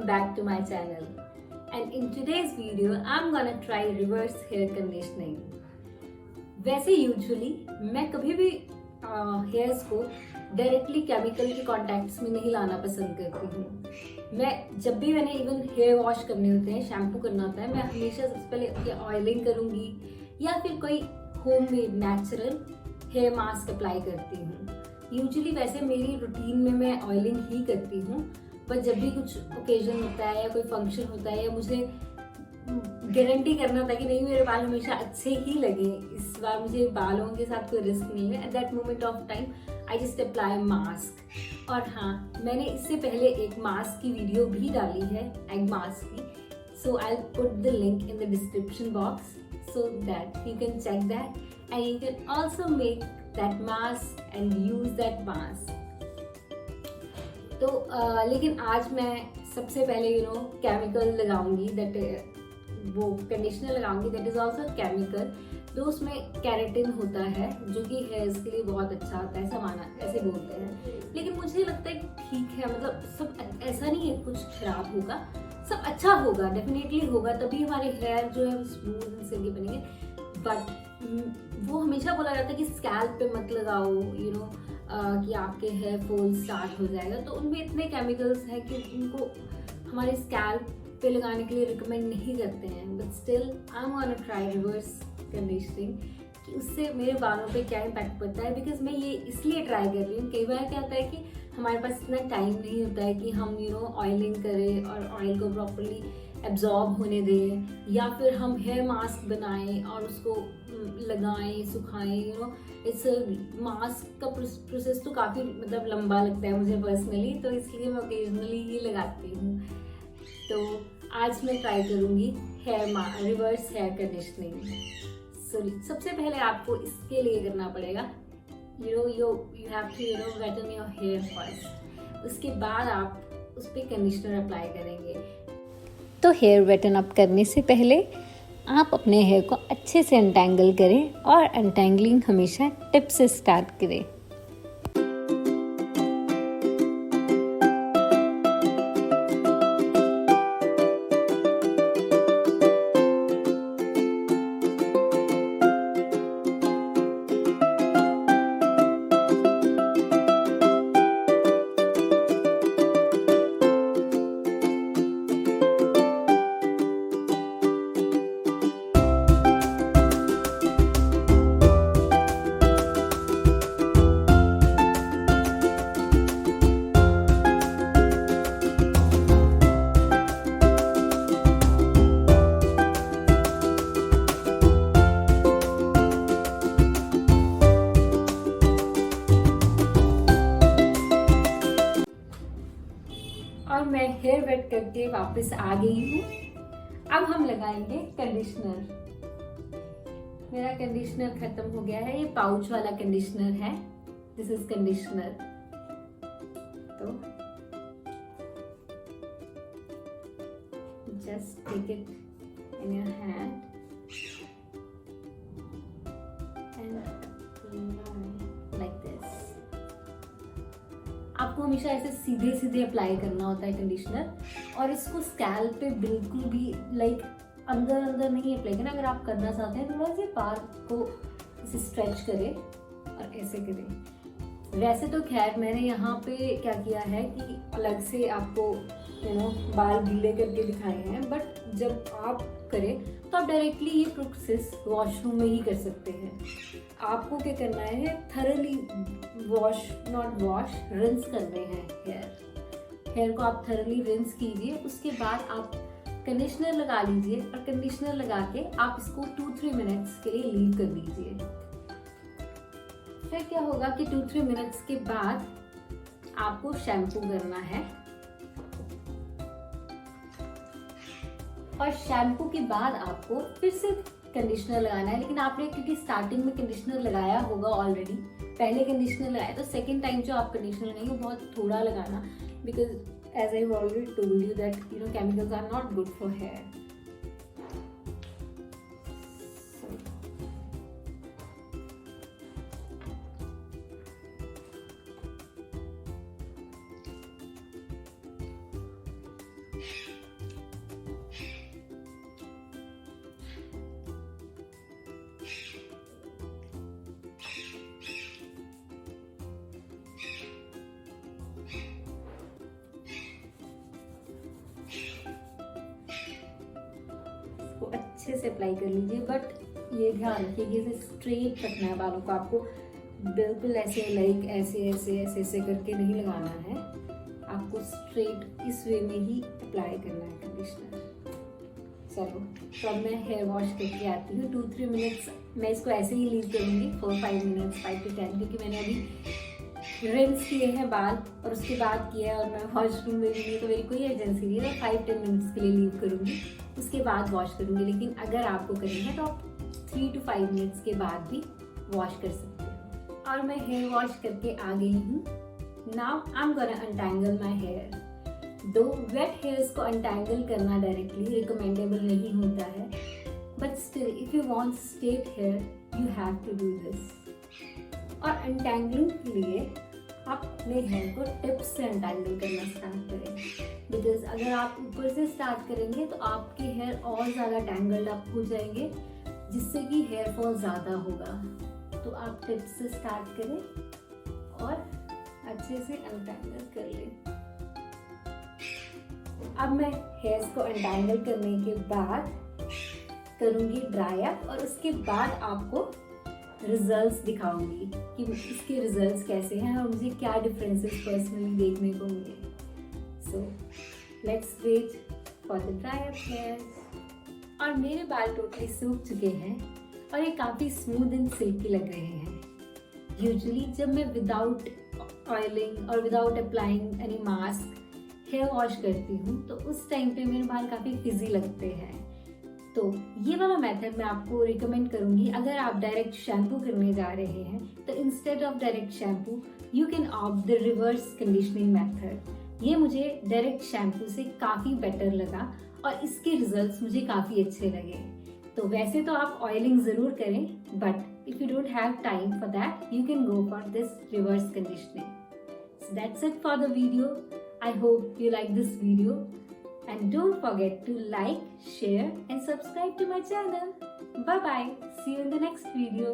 back to my channel, and in today's video I'm gonna try reverse hair conditioning. वैसे usually मैं कभी भी hairs को directly chemical के कॉन्टैक्ट्स में नहीं लाना पसंद करती हूँ। मैं जब भी मैंने इवन हेयर वॉश करने होते हैं, शैम्पू करना होता है, मैं हमेशा सबसे पहले ऑयलिंग करूँगी या फिर कोई homemade natural hair mask apply करती हूँ। यूजुअली वैसे मेरी रूटीन में मैं ऑयलिंग ही करती हूँ, पर जब भी कुछ ओकेजन होता है या कोई फंक्शन होता है या मुझे गारंटी करना था कि नहीं मेरे बाल हमेशा अच्छे ही लगे, इस बार मुझे बालों के साथ कोई रिस्क नहीं है, at that moment of time I just apply mask. और हाँ, मैंने इससे पहले एक मास्क की वीडियो भी डाली है, एग मास्क की, so I will put the link in the description box so that you can check that and you can also make that mask and use that mask. तो लेकिन आज मैं सबसे पहले केमिकल लगाऊंगी, दैट वो conditioner लगाऊंगी दैट इज ऑल्सो केमिकल, तो उसमें कैरेटिन होता है जो कि हेयर्स के लिए बहुत अच्छा होता है, समाना ऐसे बोलते हैं। लेकिन मुझे लगता है ठीक है, मतलब सब ऐसा नहीं है कुछ खराब होगा, सब अच्छा होगा, डेफिनेटली होगा, तभी हमारे हेयर जो है स्मूथ एंड सिल्की बनेंगे। बट वो हमेशा बोला जाता है कि स्कैल्प पे मत लगाओ, कि आपके हेयर फॉल स्टार्ट हो जाएगा, तो उनमें इतने केमिकल्स हैं कि उनको हमारे स्कैल्प पे लगाने के लिए रिकमेंड नहीं करते हैं। But still I am gonna try reverse conditioning कि उससे मेरे बालों पे क्या इम्पैक्ट पड़ता है, बिकॉज मैं ये इसलिए ट्राई कर रही हूँ। कई बार क्या होता है कि हमारे पास इतना टाइम नहीं होता है कि हम ऑयलिंग करें और ऑयल को प्रॉपरली एब्जॉर्ब होने दें, या फिर हम हेयर मास्क बनाएं और उसको लगाएं, सुखाएं। इस मास्क का प्रोसेस तो काफ़ी मतलब लंबा लगता है मुझे पर्सनली, तो इसलिए मैं ओकेजनली ही लगाती हूँ। तो आज मैं ट्राई करूँगी रिवर्स हेयर कंडीशनिंग। सबसे पहले आपको इसके लिए करना पड़ेगा, you have to weten your hair first. उसके बाद आप उस पर कंडीशनर अप्लाई करेंगे। तो हेयर वेटन अप करने से पहले आप अपने हेयर को अच्छे से अनटैंगल करें और अनटैंगलिंग हमेशा टिप से स्टार्ट करें। और मैं हेयर वेट करके वापस आ गई हूँ। अब हम लगाएंगे कंडीशनर। मेरा कंडीशनर खत्म हो गया है, ये पाउच वाला कंडीशनर है, दिस इज कंडीशनर। तो just take it in your hand and like this. आपको हमेशा ऐसे सीधे सीधे अप्लाई करना होता है कंडीशनर, और इसको स्कैल्प पे बिल्कुल भी अंदर अंदर नहीं अप्लाई करना। अगर आप करना चाहते हैं थोड़ा सा बाल को इसे स्ट्रेच करें और ऐसे करें। वैसे तो खैर मैंने यहाँ पे क्या किया है कि अलग से आपको बाल गीले करके दिखाए हैं, बट जब आप करें तो आप डायरेक्टली ये प्रोसेस वॉशरूम में ही कर सकते हैं। आपको क्या करना है, thoroughly wash, not wash, rinse करने हैं हेयर को आप थरली रिंस कीजिए। उसके बाद आप कंडीशनर लगा लीजिए, और कंडीशनर लगा के आप इसको 2-3 मिनट्स के लिए लीव कर दीजिए। फिर क्या होगा कि 2-3 मिनट्स के बाद आपको शैम्पू करना है, और शैम्पू के बाद आपको फिर से कंडीशनर लगाना है। लेकिन आपने क्योंकि स्टार्टिंग में कंडीशनर लगाया होगा ऑलरेडी, पहले कंडीशनर लगाया, तो सेकेंड टाइम जो आप कंडीशनर लगाएंगे वो बहुत थोड़ा लगाना, because as I already told you that chemicals are not good for hair. अच्छे से अप्लाई कर लीजिए, बट ये ध्यान रखिए कि इसे स्ट्रेट रखना है बालों को, आपको बिल्कुल ऐसे लाइक ऐसे ऐसे ऐसे ऐसे करके नहीं लगाना है, आपको स्ट्रेट इस वे में ही अप्लाई करना है कंडीशनर। चलो तो अब मैं हेयर वॉश करके आती हूँ। 2-3 मिनट्स मैं इसको ऐसे ही लीव करूँगी, 4-5 मिनट्स, 5 to 10, क्योंकि मैंने अभी रिंस किए हैं बाल और उसके बाद किया है और मैं वॉशरूम में भी नहीं, तो मेरी कोई एजेंसी नहीं है। 5-10 मिनट्स के लिए लीव करूँगी, उसके बाद वॉश करूँगी। लेकिन अगर आपको करना है तो आप 3 to 5 मिनट्स के बाद भी वॉश कर सकते हो। और मैं हेयर वॉश करके आ गई हूँ। Now I am gonna untangle my hair. दो वेट हेयर्स को अनटैंगल करना डायरेक्टली रिकमेंडेबल नहीं होता है, but still if you want straight hair you have to do this. और अनटैंगलिंग के लिए आप अपने हेयर को टिप्स से अनटैंगल करना स्टार्ट करें, बिकॉज अगर आप ऊपर से स्टार्ट करेंगे तो आपके हेयर और ज़्यादा टैंगल्ड अप हो जाएंगे, जिससे कि हेयर फॉल ज़्यादा होगा। तो आप टिप्स से स्टार्ट करें और अच्छे से अनटैंगल कर लें। अब मैं हेयर्स को अनटैंगल करने के बाद करूंगी ड्राई अप और उसके बाद आपको रिजल्ट्स दिखाऊंगी कि इसके रिजल्ट्स कैसे हैं और मुझे क्या डिफरेंसेस पर्सनली देखने को मिले। So let's wait for the dry up hairs. और मेरे बाल टोटली सूख चुके हैं और ये काफ़ी स्मूथ एंड सिल्की लग रहे हैं। यूजुअली जब मैं विदाउट ऑयलिंग और without applying any mask hair wash करती हूँ तो उस टाइम पे मेरे बाल काफ़ी फिजी लगते हैं। तो ये वाला मेथड मैं आपको रिकमेंड करूँगी। अगर आप डायरेक्ट शैम्पू करने जा रहे हैं तो instead of direct shampoo you can opt the reverse conditioning method. ये मुझे डायरेक्ट शैम्पू से काफ़ी बेटर लगा और इसके रिजल्ट्स मुझे काफ़ी अच्छे लगे। तो वैसे तो आप ऑयलिंग ज़रूर करें, but if you don't have time for that you can go for this reverse conditioning. So that's it for the video. I hope you like this video and don't forget to like, share and subscribe to my channel. Bye bye. See you in the next video.